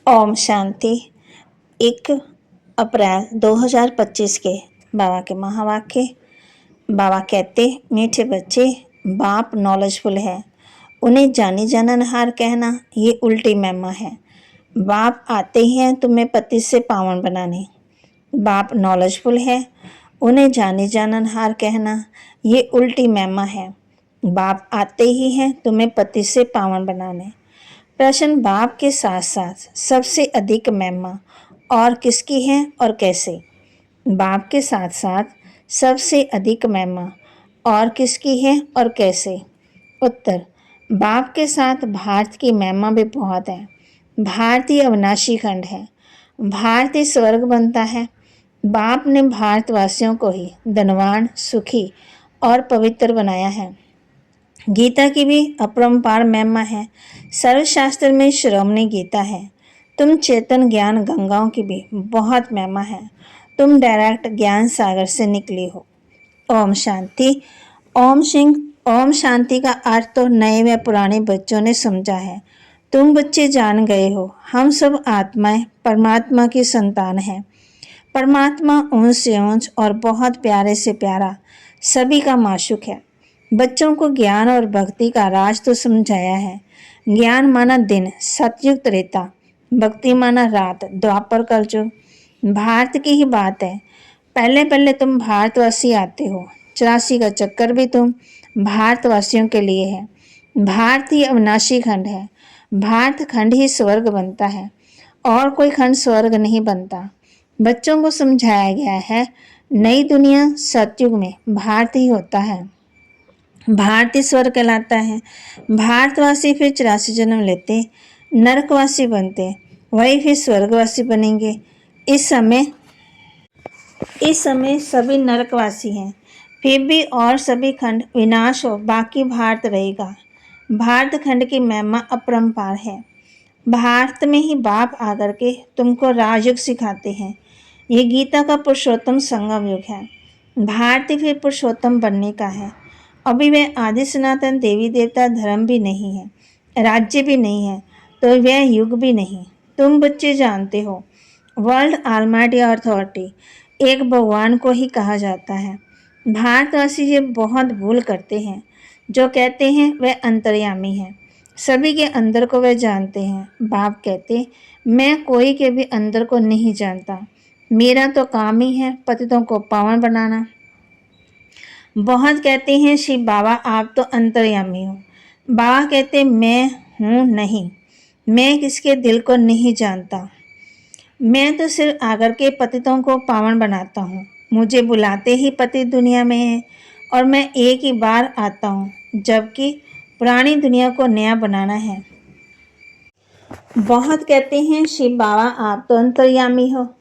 ओम शांति। 1 अप्रैल 2025 के बाबा के महावाक्य। बाबा कहते, मीठे बच्चे, बाप नॉलेजफुल है, उन्हें जानी जाननहार कहना ये उल्टी महिमा है। बाप आते ही हैं तुम्हें पति से पावन बनाने। बाप नॉलेजफुल है, उन्हें जानी जाननहार कहना ये उल्टी महिमा है। बाप आते ही हैं तुम्हें पति से पावन बनाने। प्रश्न, बाप के साथ साथ सबसे अधिक महिमा और किसकी है और कैसे? बाप के साथ साथ सबसे अधिक महिमा और किसकी है और कैसे? उत्तर, बाप के साथ भारत की महिमा भी बहुत है। भारत ही अविनाशी खंड है, भारत ही स्वर्ग बनता है। बाप ने भारतवासियों को ही धनवान, सुखी और पवित्र बनाया है। गीता की भी अपरंपार महिमा है। सर्वशास्त्र में शिरोमणि गीता है। तुम चेतन ज्ञान गंगाओं की भी बहुत महिमा है। तुम डायरेक्ट ज्ञान सागर से निकली हो। ओम शांति। ओम शांति का अर्थ तो नए व पुराने बच्चों ने समझा है। तुम बच्चे जान गए हो, हम सब आत्माएं परमात्मा की संतान हैं। परमात्मा ऊंच से ऊंच और बहुत प्यारे से प्यारा सभी का माशूक है। बच्चों को ज्ञान और भक्ति का राज तो समझाया है। ज्ञान माना दिन, सतयुग त्रेता, भक्ति माना रात, द्वापर कलयुग। भारत की ही बात है। पहले पहले तुम भारतवासी आते हो, 84 का चक्कर भी तुम भारतवासियों के लिए है। भारत ही अविनाशी खंड है। भारत खंड ही स्वर्ग बनता है और कोई खंड स्वर्ग नहीं बनता। बच्चों को समझाया गया है, नई दुनिया सतयुग में भारत ही होता है। भारतीय स्वर्ग कहलाता है। भारतवासी फिर 84 जन्म लेते, नरकवासी बनते, वही फिर स्वर्गवासी बनेंगे। इस समय सभी नरकवासी हैं। फिर भी और सभी खंड विनाश हो, बाकी भारत रहेगा। भारत खंड की महिमा अपरंपार है। भारत में ही बाप आकर के तुमको राजयुग सिखाते हैं। ये गीता का पुरुषोत्तम संगम युग है। भारत ही फिर पुरुषोत्तम बनने का है। अभी वह आदि सनातन देवी देवता धर्म भी नहीं है, राज्य भी नहीं है, तो वह युग भी नहीं। तुम बच्चे जानते हो, वर्ल्ड ऑलमाइटी अथॉरिटी एक भगवान को ही कहा जाता है। भारतवासी ये बहुत भूल करते हैं। जो कहते हैं वह अंतर्यामी है, सभी के अंदर को वह जानते हैं। बाप कहते, मैं कोई के भी अंदर को नहीं जानता। मेरा तो काम ही है पतितों को पावन बनाना। बहुत कहते हैं शिव बाबा आप तो अंतर्यामी हो। बाबा कहते, मैं हूँ नहीं, मैं किसके दिल को नहीं जानता। मैं तो सिर्फ आकर के पतितों को पावन बनाता हूँ। मुझे बुलाते ही पतित दुनिया में है और मैं एक ही बार आता हूँ, जबकि पुरानी दुनिया को नया बनाना है। बहुत कहते हैं शिव बाबा आप तो अंतर्यामी हो।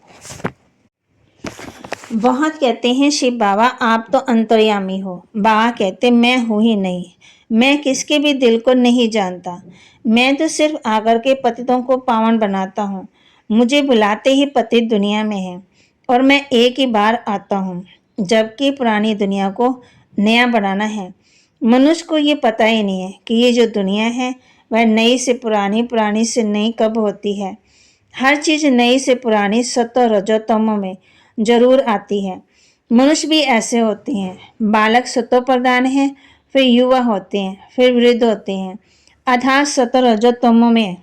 बहुत कहते हैं शिव बाबा आप तो अंतर्यामी हो। बाबा कहते, मैं हूँ ही नहीं, मैं किसके भी दिल को नहीं जानता। मैं तो सिर्फ आकर के पतितों को पावन बनाता हूँ। मुझे बुलाते ही पतित दुनिया में है और मैं एक ही बार आता हूँ, जबकि पुरानी दुनिया को नया बनाना है। मनुष्य को ये पता ही नहीं है कि ये जो दुनिया है वह नई से पुरानी, पुरानी से नई कब होती है। हर चीज़ नई से पुरानी सतो रजो तमो में जरूर आती है। मनुष्य भी ऐसे होते हैं। बालक सतो प्रधान है, फिर युवा होते हैं, फिर वृद्ध होते हैं, अर्थात सतो रजो तमो में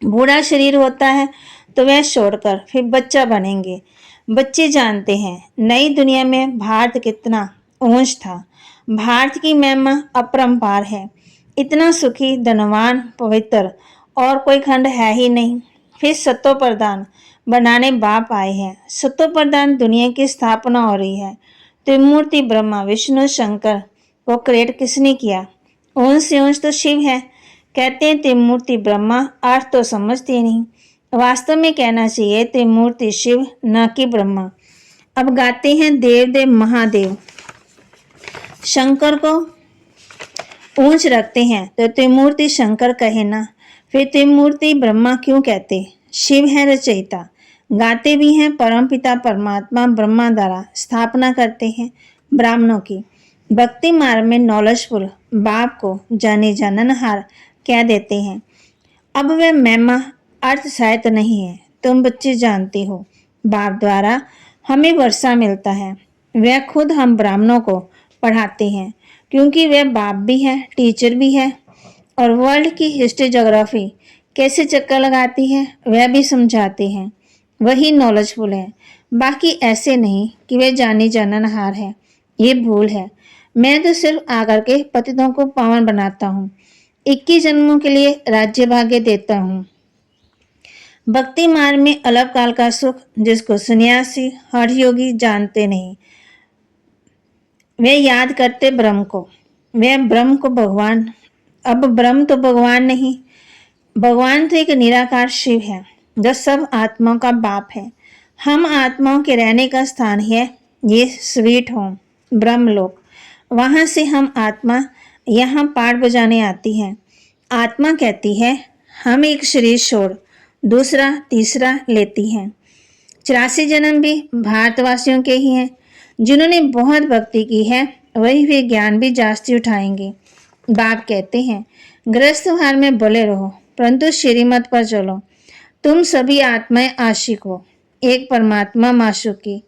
बूढ़ा शरीर होता है तो वह छोड़कर फिर बच्चा बनेंगे। बच्चे जानते हैं नई दुनिया में भारत कितना ऊंच था। भारत की महिमा अपरंपार है। इतना सुखी, धनवान, पवित्र और कोई खंड है ही नहीं। फिर सतो प्रधान बनाने बाप आए हैं। सतो प्रधान दुनिया की स्थापना हो रही है। त्रिमूर्ति ब्रह्मा, विष्णु, शंकर को क्रिएट किसने किया? ऊंच से ऊंच तो शिव है। कहते हैं त्रिमूर्ति ब्रह्मा, अर्थ तो समझते नहीं। वास्तव में कहना चाहिए त्रिमूर्ति शिव, न कि ब्रह्मा। अब गाते हैं देव देव महादेव। शंकर को ऊंच रखते हैं तो त्रिमूर्ति शंकर कहे ना, फिर त्रिमूर्ति ब्रह्मा क्यों कहते? शिव है रचयिता। गाते भी हैं परमपिता परमात्मा ब्रह्मा द्वारा स्थापना करते हैं ब्राह्मणों की। भक्ति मार्ग में नॉलेजफुल बाप को जाने जाननहार कह देते हैं। अब वह महिमा अर्थ शायद नहीं है। तुम बच्चे जानते हो, बाप द्वारा हमें वर्षा मिलता है। वह खुद हम ब्राह्मणों को पढ़ाते हैं, क्योंकि वह बाप भी है, टीचर भी है, और वर्ल्ड की हिस्ट्री ज्योग्राफी कैसे चक्कर लगाती है वह भी समझाते हैं। वही नॉलेजफुल है, बाकी ऐसे नहीं कि वह जानी जाननहार है। ये भूल है। मैं तो सिर्फ आकर के पतितों को पावन बनाता हूँ, 21 जन्मों के लिए राज्य भाग्य देता हूँ। भक्ति मार्ग में अलग काल का सुख जिसको सन्यासी हठ योगी जानते नहीं, वे याद करते ब्रह्म को। वे ब्रह्म को भगवान, अब ब्रह्म तो भगवान नहीं, भगवान तो एक निराकार शिव है जो सब आत्माओं का बाप है। हम आत्माओं के रहने का स्थान है ये स्वीट होम, ब्रह्मलोक। वहाँ से हम आत्मा यहाँ पाठ बजाने आती है। आत्मा कहती है हम एक शरीर छोड़ दूसरा तीसरा लेती हैं। 84 जन्म भी भारतवासियों के ही हैं। जिन्होंने बहुत भक्ति की है वही वे ज्ञान भी जास्ती उठाएंगे। बाप कहते हैं गृहस्थ हाल में बोले रहो, परंतु श्रीमत पर चलो। तुम सभी आत्माएं आशिक हो, एक परमात्मा माशूक की।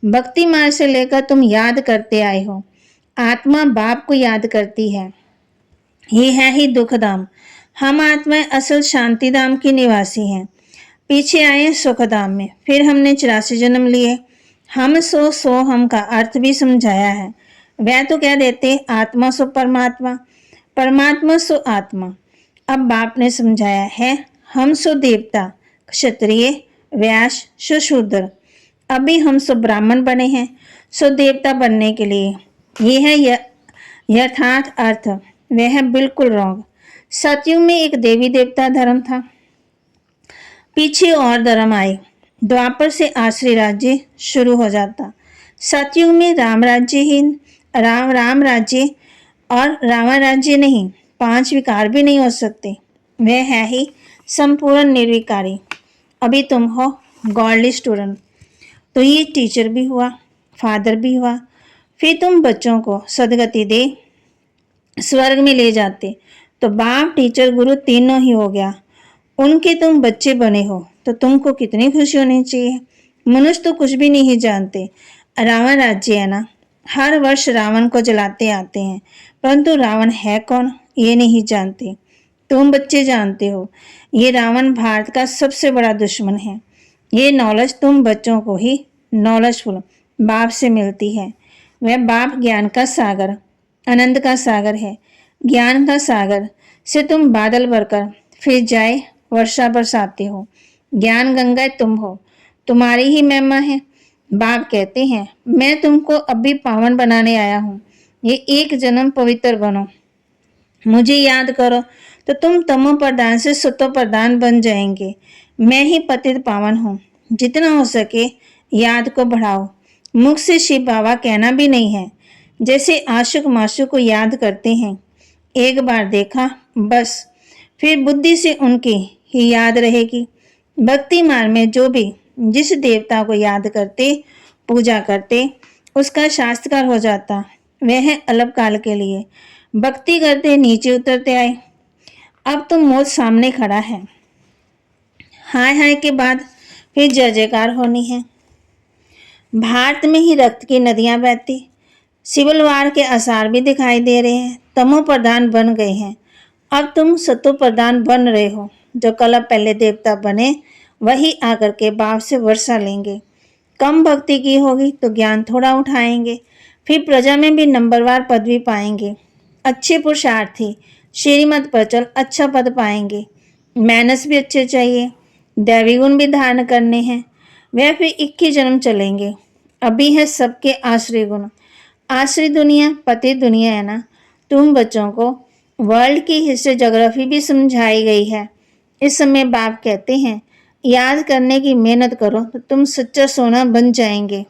भक्ति मार्ग से लेकर तुम याद करते आए हो। आत्मा बाप को याद करती है। ये है ही दुखधाम। हम आत्माएं असल शांतिधाम की निवासी हैं। पीछे आए सुखधाम में, फिर हमने 84 जन्म लिए। हम सो हम का अर्थ भी समझाया है। वह तो कह देते आत्मा सो परमात्मा, परमात्मा सो आत्मा। अब बाप ने समझाया है हम सो देवता, क्षत्रिय, वैश्य, शूद्र। अभी हम सो ब्राह्मण बने हैं सो देवता बनने के लिए। ये है यथार्थ अर्थ। वह है बिल्कुल रॉन्ग। सतयुग में एक देवी देवता धर्म था, पीछे और धर्म आए। द्वापर से आश्रय राज्य शुरू हो जाता। सतयुग में राम राज्य ही राम राज्य और रावण राज्य नहीं, 5 विकार भी नहीं हो सकते। वह है ही संपूर्ण निर्विकारी। अभी तुम हो गॉडली स्टूडेंट, तो ये टीचर भी हुआ, फादर भी हुआ। फिर तुम बच्चों को सदगति दे स्वर्ग में ले जाते, तो बाप टीचर गुरु तीनों ही हो गया। उनके तुम बच्चे बने हो तो तुमको कितनी खुशी होनी चाहिए। मनुष्य तो कुछ भी नहीं जानते। रावण राज्य है ना, हर वर्ष रावण को जलाते आते हैं, परंतु रावण है कौन ये नहीं जानते। तुम बच्चे जानते हो ये रावण भारत का सबसे बड़ा दुश्मन है। ये नॉलेज तुम बच्चों को ही नॉलेजफुल बाप से मिलती है। वह बाप ज्ञान का सागर, आनंद का सागर है। ज्ञान का सागर से तुम बादल भरकर फिर जाए वर्षा बरसाते हो। ज्ञान गंगा तुम हो, तुम्हारी ही महिमा है। बाप कहते हैं मैं तुमको अभी पावन बनाने आया हूँ। ये एक जन्म पवित्र बनो, मुझे याद करो तो तुम तमो प्रधान से सतो प्रधान बन जाएंगे। मैं ही पतित पावन हूँ। जितना हो सके याद को बढ़ाओ। मुख से शिव बाबा कहना भी नहीं है। जैसे आशुक माशुक को याद करते हैं, एक बार देखा बस, फिर बुद्धि से उनकी ही याद रहेगी। भक्ति मार्ग में जो भी जिस देवता को याद करते पूजा करते उसका शास्त्रकार हो जाता। वह है अलग काल के लिए। भक्ति करते नीचे उतरते आए। अब तो मौत सामने खड़ा है। हाय हाय के बाद फिर जय जयकार होनी है। भारत में ही रक्त की नदियां बहती, सिविल वार के आसार भी दिखाई दे रहे हैं। तमो प्रधान बन गए हैं, अब तुम सतो प्रधान बन रहे हो। जो कल पहले देवता बने वही आकर के बाप से वर्षा लेंगे। कम भक्ति की होगी तो ज्ञान थोड़ा उठाएंगे, फिर प्रजा में भी नंबरवार पदवी पाएंगे। अच्छे पुरुषार्थी श्रीमत पर चल अच्छा पद पाएंगे। मैनस भी अच्छे चाहिए, दैवी गुण भी धारण करने हैं। वह फिर 21 जन्म चलेंगे। अभी है सबके आश्रय गुण। आश्रय दुनिया पति दुनिया है ना। तुम बच्चों को वर्ल्ड की हिस्ट्री ज्योग्राफी भी समझाई गई है। इस समय बाप कहते हैं याद करने की मेहनत करो तो तुम सच्चा सोना बन जाएंगे।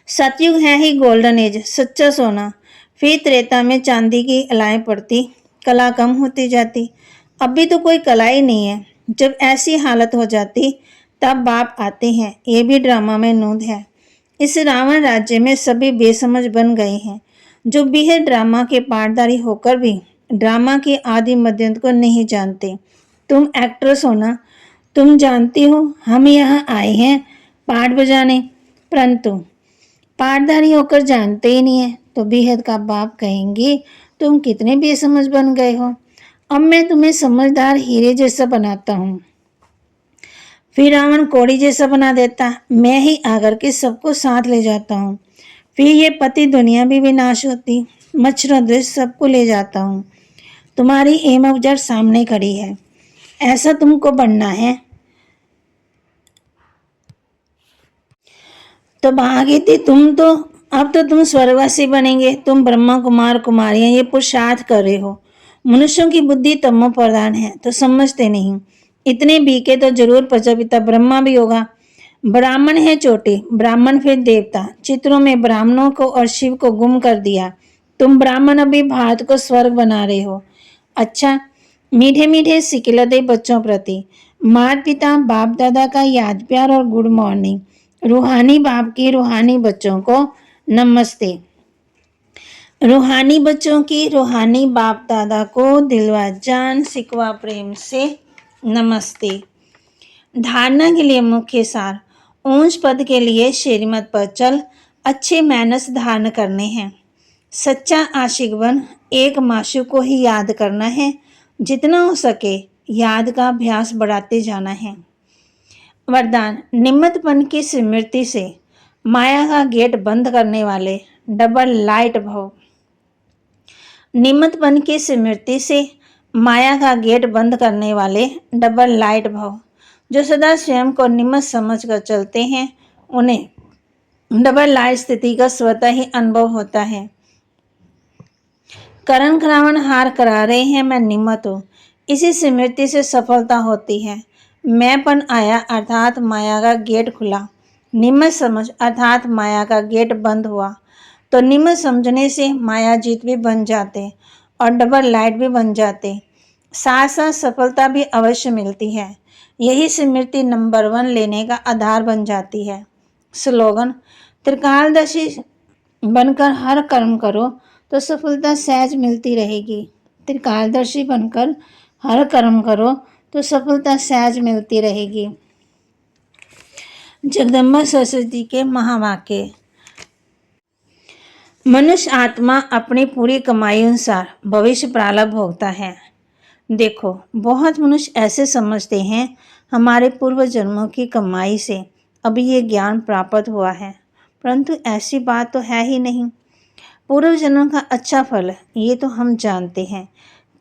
सतयुग है ही गोल्डन एज, सच्चा सोना। फिर त्रेता में चांदी की अलाएं पड़ती, कला कम होती जाती। अभी तो कोई कला ही नहीं है। जब ऐसी हालत हो जाती तब बाप आते हैं। ये भी ड्रामा में नूंद है। इस रावण राज्य में सभी बेसमझ बन गए हैं, जो बेहद ड्रामा के पाठधारी होकर भी ड्रामा के आदि मध्यंत को नहीं जानते। तुम एक्ट्रेस हो ना, तुम जानती हो हम यहाँ आए हैं पाठ बजाने, परंतु पाठधारी होकर जानते ही नहीं है तो बेहद का बाप कहेंगे तुम कितने बेसमझ बन गए हो। अब मैं तुम्हें समझदार हीरे जैसा बनाता हूँ, फिर रावण कौड़ी जैसा बना देता, मैं ही आकर के सबको साथ ले जाता हूँ, फिर ये पति दुनिया भी विनाश होती, मच्छरों दृश्य सबको ले जाता हूँ। तुम्हारी एम अफजर सामने खड़ी है, ऐसा तुमको बनना है तो भागी थी तुम तो, अब तो तुम स्वर्गवासी बनेंगे। तुम ब्रह्मा कुमार कुमारियां ये पुरुषार्थ कर रहे हो। मनुष्यों की बुद्धि तमो प्रधान है तो समझते नहीं, इतने बीके तो जरूर प्रजापिता ब्रह्मा भी होगा। ब्राह्मण है चोटी, ब्राह्मण फिर देवता, चित्रों में ब्राह्मणों को और शिव को गुम कर दिया। तुम ब्राह्मण अभी भारत को स्वर्ग बना रहे हो। अच्छा, मीठे मीठे सिकिलते बच्चों प्रति माता पिता बाप दादा का याद प्यार और गुड मॉर्निंग। रूहानी बाप की रूहानी बच्चों को नमस्ते। रूहानी बच्चों की रूहानी बाप दादा को दिलवा जान सिकवा प्रेम से नमस्ते। धारणा के लिए मुख्य सार, ऊंच पद के लिए श्रीमत पर चल, अच्छे मैनर्स धारण करने हैं। सच्चा आशिक बन, एक माशूक को ही याद करना है, जितना हो सके याद का अभ्यास बढ़ाते जाना है। वरदान, निमित्तपन की स्मृति से माया का गेट बंद करने वाले डबल लाइट भव। निमित्तपन की स्मृति से माया का गेट बंद करने वाले डबल लाइट भव। जो सदा स्वयं को निमित्त समझकर चलते हैं उन्हें डबल लाइट स्थिति का स्वतः ही अनुभव होता है। करण करावन हार करा रहे हैं, मैं निमित्त हूँ, इसी स्मृति से सफलता होती है। मैंपन आया अर्थात माया का गेट खुला, निमित्त समझ अर्थात माया का गेट बंद हुआ। तो निमित्त समझने से माया जीत भी बन जाते और डबल लाइट भी बन जाते, साथ साथ सफलता भी अवश्य मिलती है। यही स्मृति नंबर 1 लेने का आधार बन जाती है। स्लोगन, त्रिकालदर्शी बनकर हर कर्म करो तो सफलता सहज मिलती रहेगी। त्रिकालदर्शी बनकर हर कर्म करो तो सफलता सहज मिलती रहेगी। जगदम्बा सरस्वती के महावाक्य। मनुष्य आत्मा अपनी पूरी कमाई अनुसार भविष्य प्रारब्ध भोगता है। देखो, बहुत मनुष्य ऐसे समझते हैं हमारे पूर्व जन्मों की कमाई से अभी ये ज्ञान प्राप्त हुआ है, परंतु ऐसी बात तो है ही नहीं। पूर्व जन्म का अच्छा फल ये तो हम जानते हैं,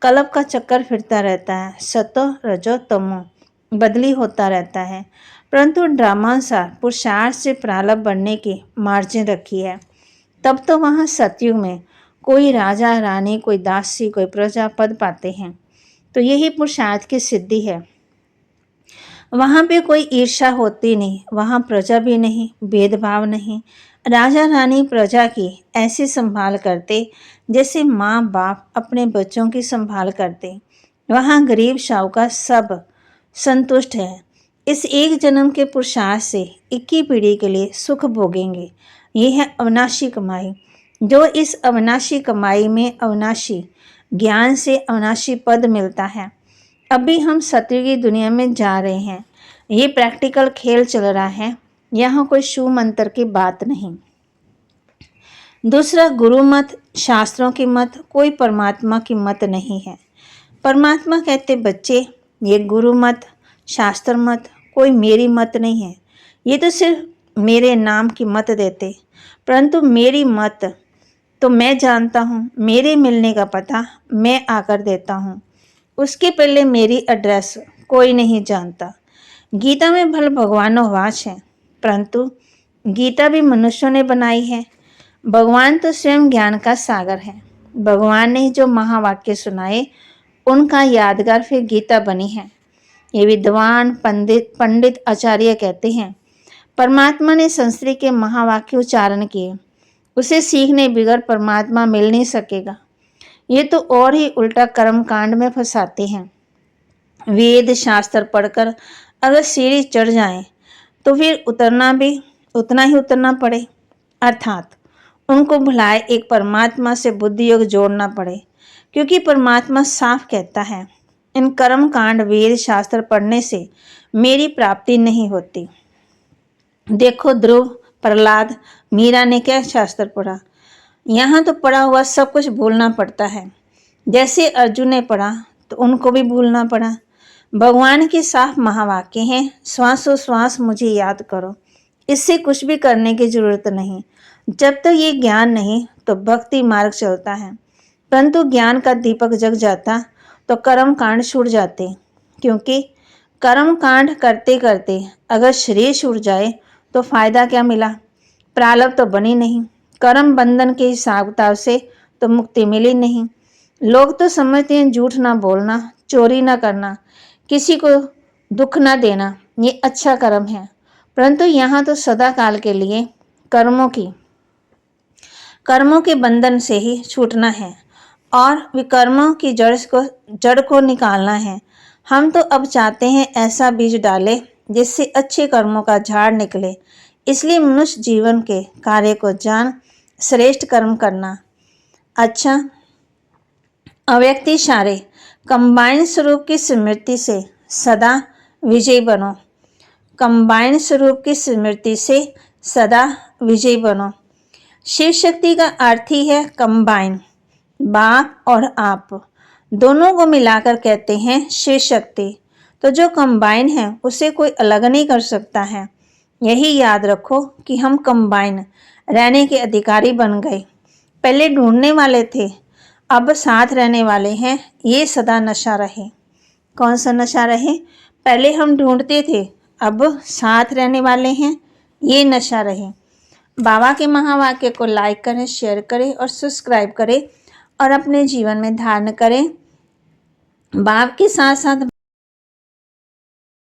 कल्प का चक्कर फिरता रहता है, सतो रजो तमो बदली होता रहता है, परंतु ड्रामानुसार पुरुषार्थ से प्रारब्ध बढ़ने की मार्जिन रखी है। तब तो वहाँ सतयुग में कोई राजा रानी, कोई दासी, कोई प्रजा पद पाते हैं, तो यही पुरुषार्थ की सिद्धि है। वहाँ पे कोई ईर्ष्या होती नहीं, वहाँ प्रजा भी नहीं, भेदभाव नहीं। राजा रानी प्रजा की ऐसी संभाल करते जैसे माँ बाप अपने बच्चों की संभाल करते। वहाँ गरीब साहूकार सब संतुष्ट है। इस एक जन्म के पुरुषार्थ से 21 पीढ़ी के लिए सुख भोगेंगे। ये है अविनाशी कमाई। जो इस अविनाशी कमाई में अविनाशी ज्ञान से अविनाशी पद मिलता है। अभी हम सतयुगी दुनिया में जा रहे हैं, ये प्रैक्टिकल खेल चल रहा है, यहाँ कोई शिव मंत्र की बात नहीं। दूसरा, गुरु मत, शास्त्रों की मत, कोई परमात्मा की मत नहीं है। परमात्मा कहते बच्चे, ये गुरु मत, शास्त्र मत, कोई मेरी मत नहीं है, ये तो सिर्फ मेरे नाम की मत देते, परंतु मेरी मत तो मैं जानता हूँ, मेरे मिलने का पता मैं आकर देता हूँ, उसके पहले मेरी एड्रेस कोई नहीं जानता। गीता में भले भगवानों वाच है, परंतु गीता भी मनुष्यों ने बनाई है। भगवान तो स्वयं ज्ञान का सागर है। भगवान ने जो महावाक्य सुनाए उनका यादगार फिर गीता बनी है। ये विद्वान पंडित आचार्य कहते हैं, परमात्मा ने संस्कृत के महावाक्य उच्चारण किए, उसे सीखने बिगड़ परमात्मा मिल नहीं सकेगा। ये तो और ही उल्टा कर्म कांड में फंसाते हैं। वेद शास्त्र पढ़कर अगर सीढ़ी चढ़ जाएं तो फिर उतरना भी उतना ही उतरना पड़े, अर्थात उनको भुलाए एक परमात्मा से बुद्धि योग जोड़ना पड़े, क्योंकि परमात्मा साफ कहता है, इन कर्म कांड वेद शास्त्र पढ़ने से मेरी प्राप्ति नहीं होती। देखो ध्रुव, प्रहलाद, मीरा ने क्या शास्त्र पढ़ा। यहाँ तो पढ़ा हुआ सब कुछ भूलना पड़ता है। जैसे अर्जुन ने पढ़ा तो उनको भी भूलना पड़ा। भगवान के साफ महावाक्य हैं, श्वासोश्वास मुझे याद करो। इससे कुछ भी करने की जरूरत नहीं। जब तक ये ज्ञान नहीं तो भक्ति मार्ग चलता है, परंतु ज्ञान का दीपक जग जाता तो कर्म कांड छूट जाते। क्योंकि कर्म कांड करते करते अगर शरीर छूट जाए तो फायदा क्या मिला, प्रारब्ध तो बनी नहीं। कर्म बंधन के हिसाब किताब से तो मुक्ति मिली नहीं। लोग तो समझते हैं झूठ ना बोलना, चोरी ना करना, किसी को दुख ना देना ये अच्छा कर्म है, परंतु यहाँ तो सदा काल के लिए कर्मों के बंधन से ही छूटना है और विकर्मों की जड़ को निकालना है। हम तो अब चाहते हैं ऐसा बीज डालें जिससे अच्छे कर्मों का झाड़ निकले। इसलिए मनुष्य जीवन के कार्य को जान श्रेष्ठ कर्म करना। अच्छा, अव्यक्ति सारे कंबाइन स्वरूप की स्मृति से सदा विजयी बनो। कंबाइन स्वरूप की स्मृति से सदा विजयी बनो। शिव शक्ति का अर्थ ही है कंबाइन। बाप और आप दोनों को मिलाकर कहते हैं शिव शक्ति। तो जो कंबाइन है उसे कोई अलग नहीं कर सकता है। यही याद रखो कि हम कंबाइन रहने के अधिकारी बन गए। पहले ढूंढने वाले थे, अब साथ रहने वाले हैं। ये सदा नशा रहे। कौन सा नशा रहे? पहले हम ढूंढते थे, अब साथ रहने वाले हैं। ये नशा रहे। बाबा के महावाक्य को लाइक करें, शेयर करें और सब्सक्राइब करें और अपने जीवन में धारण करें। बाप के साथ साथ